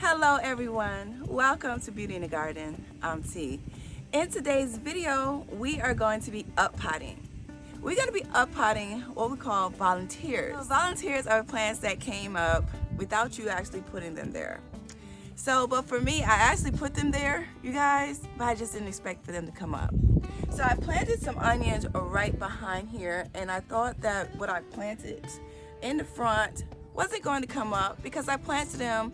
Hello everyone, welcome to Beauty in the Garden. I'm T. In today's video, we are going to be up-potting. We're going to be up-potting what we call volunteers. So volunteers are plants that came up without you actually putting them there. But for me, I actually put them there, you guys, but I just didn't expect for them to come up. So I planted some onions right behind here, and I thought that what I planted in the front wasn't going to come up because I planted them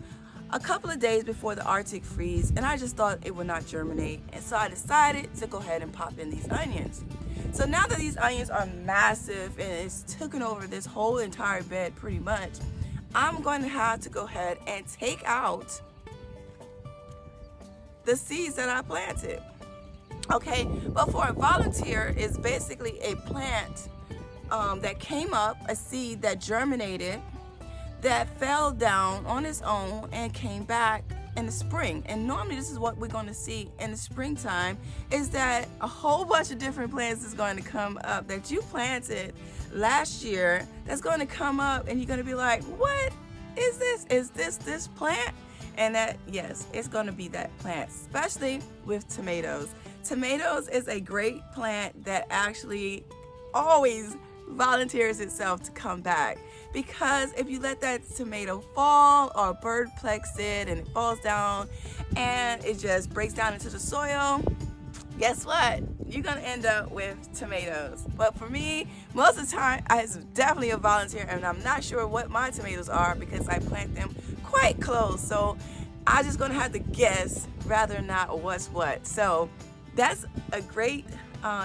a couple of days before the Arctic freeze, and I just thought it would not germinate, and so I decided to go ahead and pop in these onions. So now that these onions are massive and it's taken over this whole entire bed pretty much, I'm going to have to go ahead and take out the seeds that I planted. Okay, but for a volunteer, it's basically a plant that came up, a seed that germinated, that fell down on its own and came back in the spring. And normally this is what we're going to see in the springtime, is that a whole bunch of different plants is going to come up that you planted last year that's going to come up, and you're going to be like, what is this? Is this plant? And that, yes, it's going to be that plant, especially with tomatoes. Tomatoes is a great plant that actually always volunteers itself to come back, because if you let that tomato fall or a bird plucks it and it falls down and it just breaks down into the soil, guess what? You're gonna end up with tomatoes. But for me, most of the time, I'm definitely a volunteer, and I'm not sure what my tomatoes are because I plant them quite close. So I'm just gonna have to guess rather than not what's what. So that's a great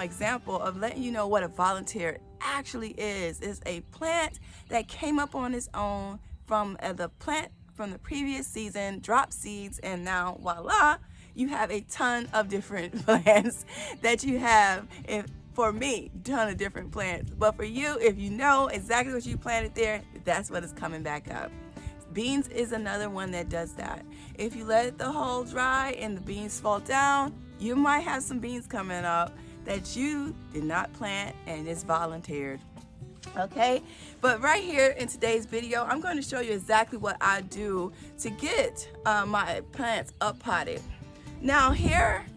example of letting you know what a volunteer actually is. It's a plant that came up on its own from the plant from the previous season, dropped seeds, and now voila, you have a ton of different plants that you have. For me, ton of different plants, but for you, if you know exactly what you planted there, that's what is coming back up. Beans is another one that does that. If you let the hole dry and the beans fall down, you might have some beans coming up that you did not plant and it's volunteered. Okay, but right here in today's video, I'm going to show you exactly what I do to get my plants up potted. Now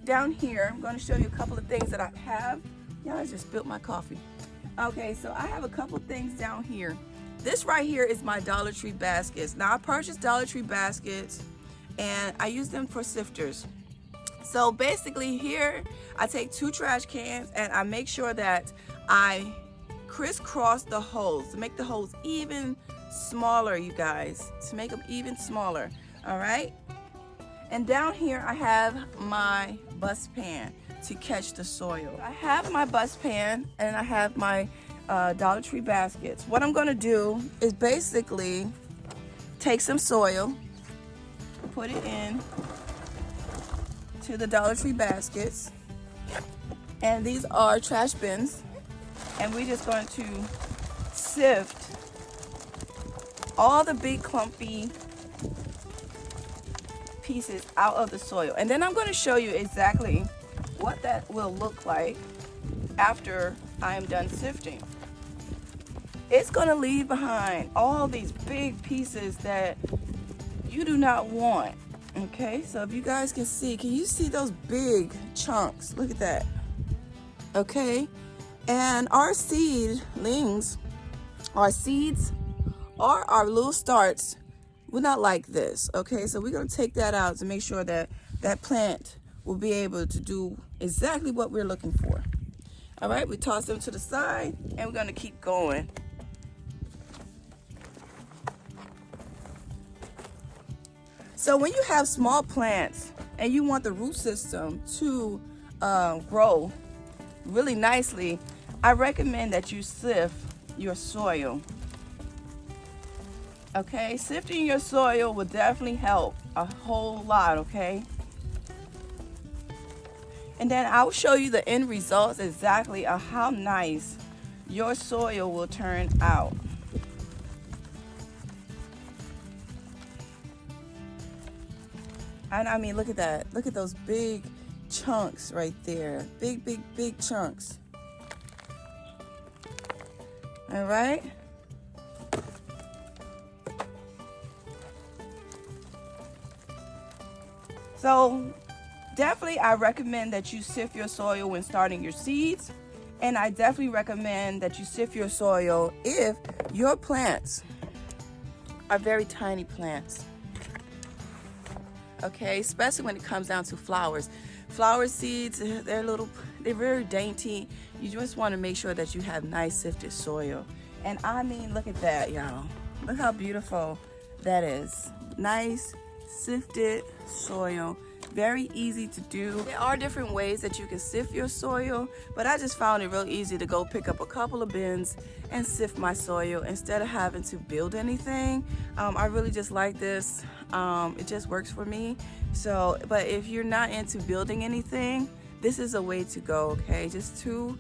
down here, I'm going to show you a couple of things that I have. Yeah, I just spilled my coffee. Okay, so I have a couple things down here. This right here is my Dollar Tree baskets. Now I purchased Dollar Tree baskets and I use them for sifters. So basically here, I take 2 trash cans and I make sure that I crisscross the holes to make the holes even smaller, you guys, to make them even smaller. All right. And down here I have my bus pan to catch the soil. I have my bus pan and I have my Dollar Tree baskets. What I'm going to do is basically take some soil, put it in to the Dollar Tree baskets, and these are trash bins, and we're just going to sift all the big clumpy pieces out of the soil, and then I'm going to show you exactly what that will look like after I am done sifting. It's going to leave behind all these big pieces that you do not want. Okay, so if you guys can you see those big chunks? Look at that. Okay, and our seedlings, our seeds, or our little starts will not like this. Okay, so we're going to take that out to make sure that that plant will be able to do exactly what we're looking for. All right, we toss them to the side and we're going to keep going. So when you have small plants and you want the root system to grow really nicely, I recommend that you sift your soil. Okay, sifting your soil will definitely help a whole lot, okay? And then I'll show you the end results exactly of how nice your soil will turn out. And I mean, look at that. Look at those big chunks right there. Big, big, big chunks. All right. So definitely I recommend that you sift your soil when starting your seeds. And I definitely recommend that you sift your soil if your plants are very tiny plants. Okay, especially when it comes down to flowers. Flower seeds, they're very dainty. You just want to make sure that you have nice sifted soil. And I mean, look at that, y'all. Look how beautiful that is. Nice sifted soil. Very easy to do. There are different ways that you can sift your soil, but I just found it real easy to go pick up a couple of bins and sift my soil instead of having to build anything. I really just like this. It just works for me. So, but if you're not into building anything, this is a way to go, okay? Just 2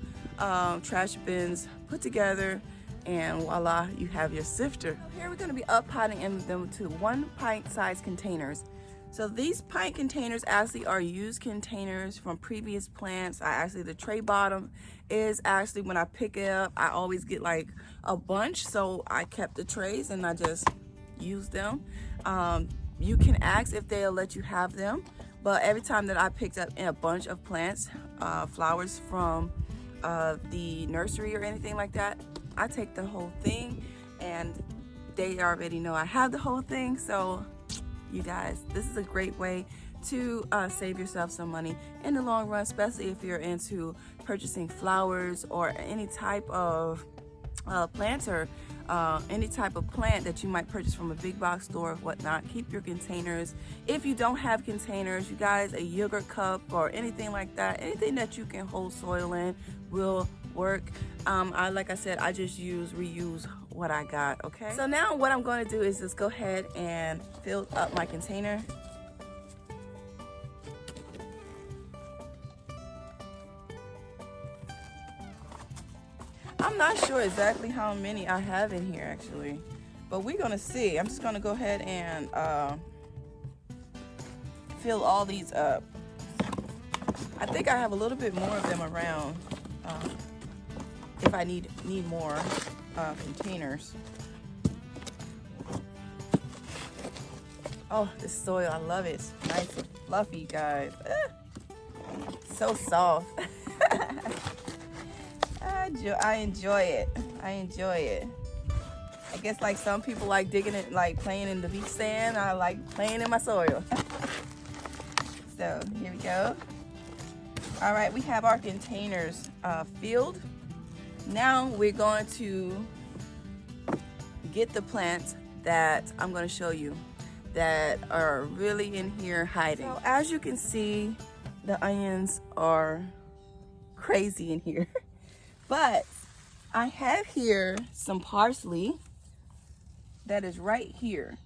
trash bins put together, and voila, you have your sifter. Here we're gonna be up-potting them to 1 pint size containers. So these pint containers actually are used containers from previous plants. The tray bottom is actually, when I pick it up, I always get like a bunch. So I kept the trays and I just use them. You can ask if they'll let you have them. But every time that I picked up a bunch of plants, flowers from the nursery or anything like that, I take the whole thing, and they already know I have the whole thing. So you guys, this is a great way to save yourself some money in the long run, especially if you're into purchasing flowers or any type of planter, any type of plant that you might purchase from a big box store or whatnot. Keep your containers. If you don't have containers, you guys, a yogurt cup or anything like that, anything that you can hold soil in will work. Like I said, I just reuse what I got. Okay, so now what I'm going to do is just go ahead and fill up my container. I'm not sure exactly how many I have in here actually, but we're gonna see. I'm just gonna go ahead and fill all these up. I think I have a little bit more of them around if I need more containers. Oh, this soil, I love it. It's nice and fluffy, guys. So soft. I enjoy it. I enjoy it. I guess like some people like digging it, like playing in the beach sand. I like playing in my soil. So here we go. All right, we have our containers filled. Now we're going to get the plants that I'm going to show you that are really in here hiding. So as you can see, the onions are crazy in here. But I have here some parsley that is right here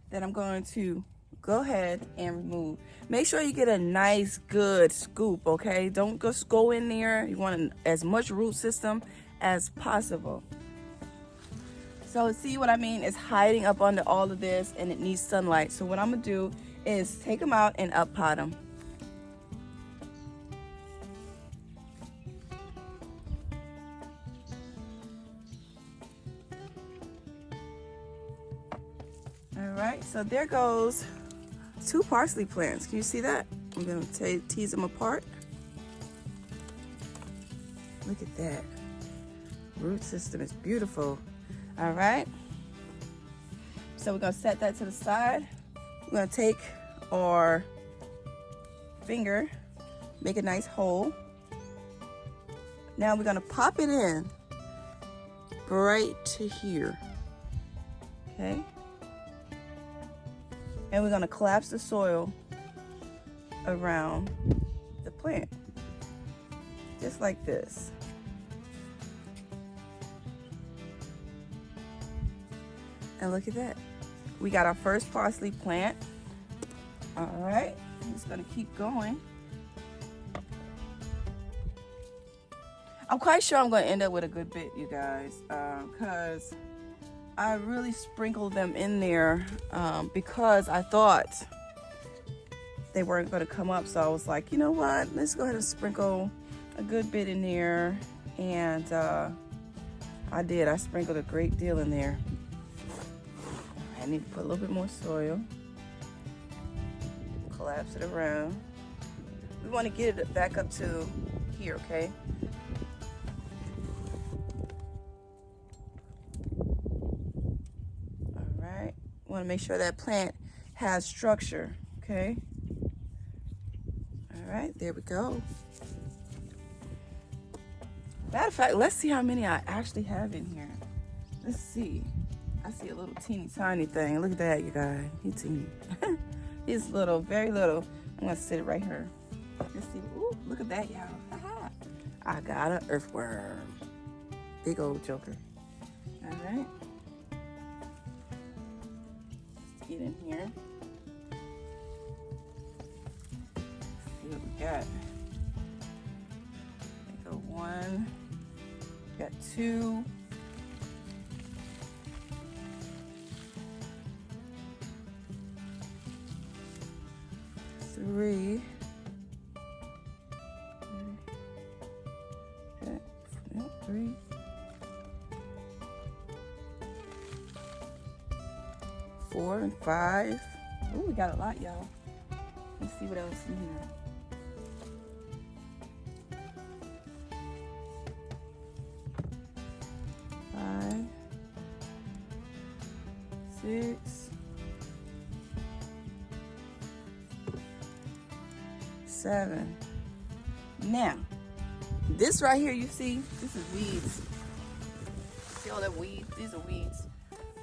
that I'm going to go ahead and remove. Make sure you get a nice good scoop, okay? Don't just go in there. You want as much root system as possible. So see what I mean? It's hiding up under all of this and it needs sunlight. So what I'm gonna do is take them out and up pot them. Alright, so there goes 2 parsley plants. Can you see that? I'm going to tease them apart. Look at that. Root system is beautiful. Alright, so we're going to set that to the side. We're going to take our finger, make a nice hole. Now we're going to pop it in right to here. Okay. And we're going to collapse the soil around the plant, just like this. And look at that. We got our first parsley plant. All right, I'm just going to keep going. I'm quite sure I'm going to end up with a good bit, you guys, because I really sprinkled them in there because I thought they weren't going to come up. So I was like, you know what? Let's go ahead and sprinkle a good bit in there. And I did. I sprinkled a great deal in there. I need to put a little bit more soil. collapse it around. We want to get it back up to here, okay? All right. Want to make sure that plant has structure, okay? All right, there we go. Matter of fact, let's see how many I actually have in here. Let's see. I see a little teeny tiny thing. Look at that, you guys. He's teeny. He's little, very little. I'm gonna sit it right here. Let's see. Ooh, look at that, y'all. I got an earthworm. Big old joker. All right. Let's get in here. Let's see what we got. Go 1. Got 2. 3. Okay. 3. 4 and 5. Oh, we got a lot, y'all. Let's see what else in here. 6, 7. Now, this right here, you see, this is weeds. See all that weeds? These are weeds.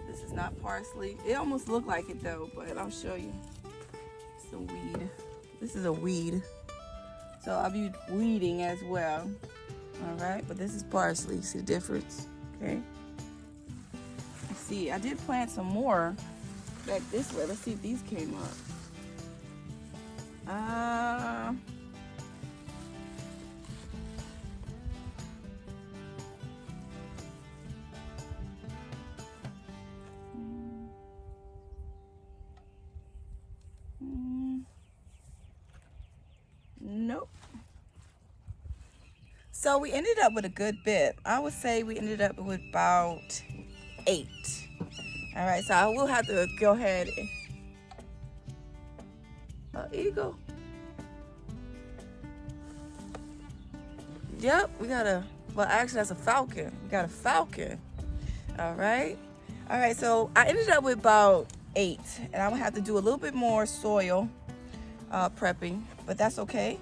This is not parsley. It almost looked like it though, but I'll show you. It's a weed. This is a weed. So I'll be weeding as well. All right, but this is parsley. See the difference? Okay. See, I did plant some more back this way. Let's see if these came up. Nope. So we ended up with a good bit. I would say we ended up with about 8. All right, so I will have to go ahead and eagle. Yep, we got a, well, actually that's a falcon. We got a falcon. All right, so I ended up with about 8, and I'm gonna have to do a little bit more soil prepping, but that's okay,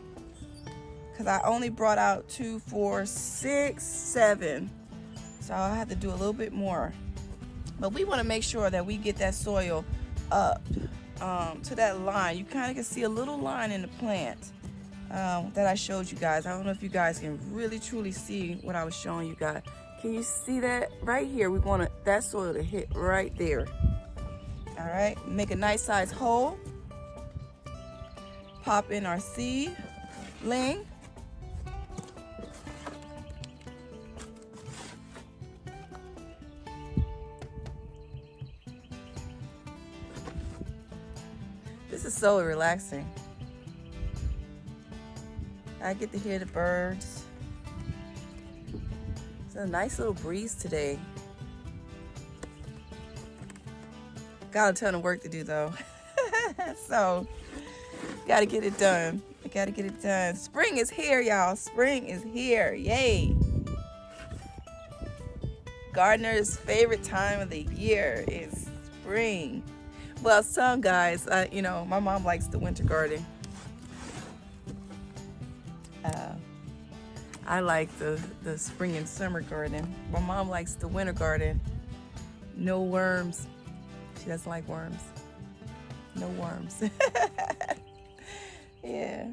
because I only brought out 2, 4, 6, 7, so I'll have to do a little bit more. But we want to make sure that we get that soil up to that line. You kind of can see a little line in the plant that I showed you guys. I don't know if you guys can really truly see what I was showing you guys. Can you see that right here? We want that soil to hit right there. All right, make a nice size hole. Pop in our seedling. This is so relaxing. I get to hear the birds. It's a nice little breeze today. Got a ton of work to do though. So, gotta get it done. I gotta get it done. Spring is here, y'all. Spring is here. Yay. Gardener's favorite time of the year is spring. Well, some guys, you know, my mom likes the winter garden. I like the spring and summer garden. My mom likes the winter garden. No worms. She doesn't like worms. No worms. Yeah.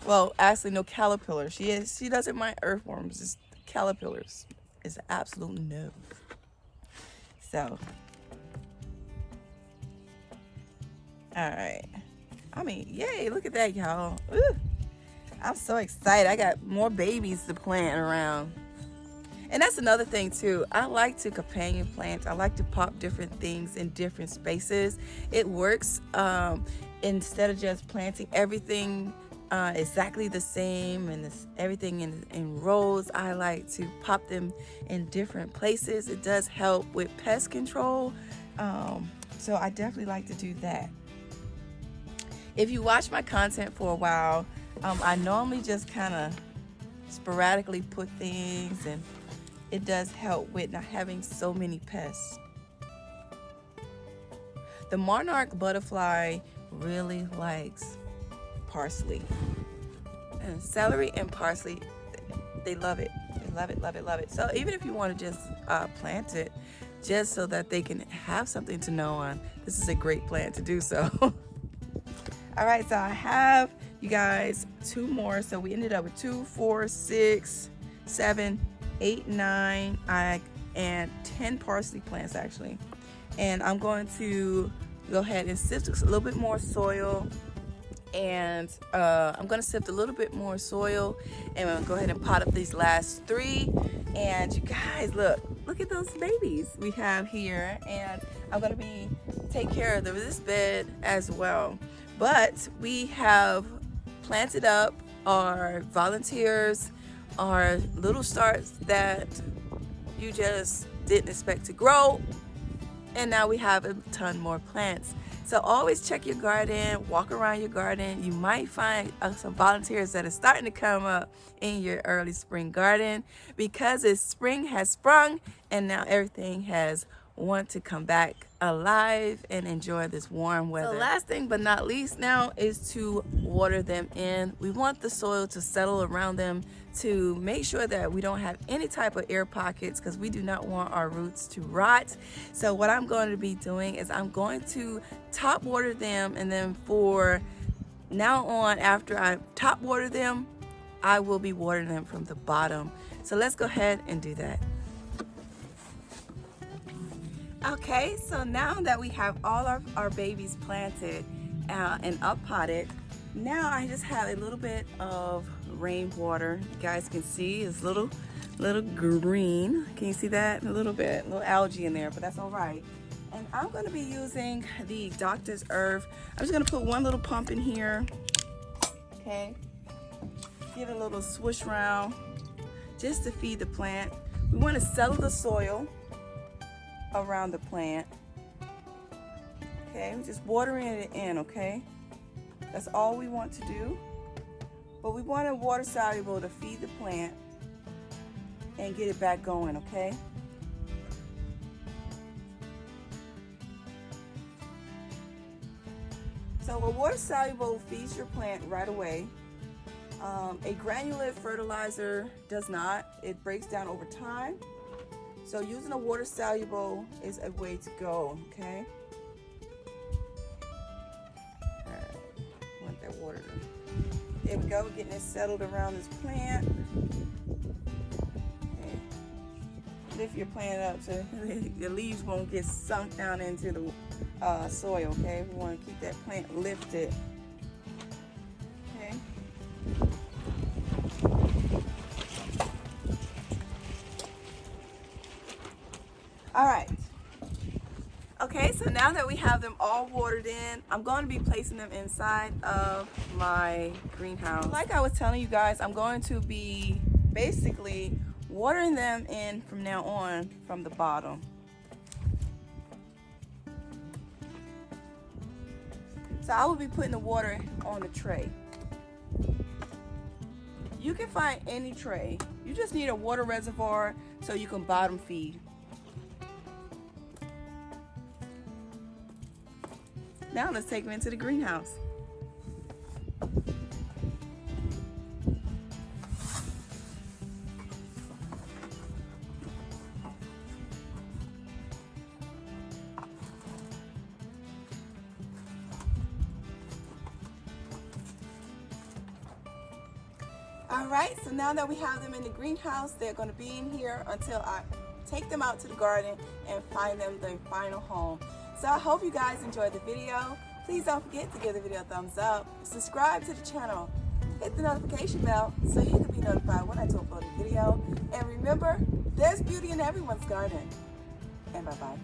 Well, actually, no caterpillars. She doesn't mind earthworms. Just caterpillars is an absolute no. So, all right. I mean, yay! Look at that, y'all. I'm so excited. I got more babies to plant around. And that's another thing too. I like to companion plant. I like to pop different things in different spaces. It works instead of just planting everything exactly the same and everything in rows. I like to pop them in different places. It does help with pest control. So I definitely like to do that. If you watch my content for a while, I normally just kind of sporadically put things, and it does help with not having so many pests. The monarch butterfly really likes parsley. And celery and parsley, they love it. They love it, love it, love it. So even if you want to just plant it, just so that they can have something to gnaw on, this is a great plant to do so. All right, so I have, you guys, 2 more. So we ended up with 2, 4, 6, 7, 8, 9, and 10 parsley plants actually. And I'm going to go ahead and sift a little bit more soil. And I'm going to sift a little bit more soil, and I'm going to go ahead and pot up these last 3. And you guys, look at those babies we have here. And I'm going to take care of this bed as well. But we have planted up our volunteers, our little starts that you just didn't expect to grow. And now we have a ton more plants. So always check your garden, walk around your garden. You might find some volunteers that are starting to come up in your early spring garden, because spring has sprung and now everything has want to come back alive and enjoy this warm weather. So last thing but not least now is to water them in. We want the soil to settle around them to make sure that we don't have any type of air pockets, because we do not want our roots to rot. So what I'm going to be doing is I'm going to top water them, and then for now on, after I top water them, I will be watering them from the bottom. So let's go ahead and do that. Okay, so now that we have all our babies planted and up potted, now I just have a little bit of rainwater. You guys can see it's little green. Can you see that? A little algae in there, but that's all right. And I'm going to be using the Doctor's Herb. I'm just going to put one little pump in here. Okay, give it a little swoosh round just to feed the plant. We want to settle the soil around the plant. Okay, we're just watering it in. Okay, that's all we want to do. But we want it water soluble to feed the plant and get it back going. Okay, so a water soluble feeds your plant right away. A granular fertilizer does not. It breaks down over time. So using a water soluble is a way to go, okay? All right, want that water. There we go, getting it settled around this plant. Okay. Lift your plant up so the leaves won't get sunk down into the soil, okay? We want to keep that plant lifted. Okay. All right. Okay, so now that we have them all watered in, I'm going to be placing them inside of my greenhouse. Like I was telling you guys, I'm going to be basically watering them in from now on from the bottom. So I will be putting the water on the tray. You can find any tray. You just need a water reservoir so you can bottom feed. Now let's take them into the greenhouse. All right, so now that we have them in the greenhouse, they're going to be in here until I take them out to the garden and find them their final home. So I hope you guys enjoyed the video. Please don't forget to give the video a thumbs up, subscribe to the channel, hit the notification bell so you can be notified when I upload a video. And remember, there's beauty in everyone's garden. And bye-bye.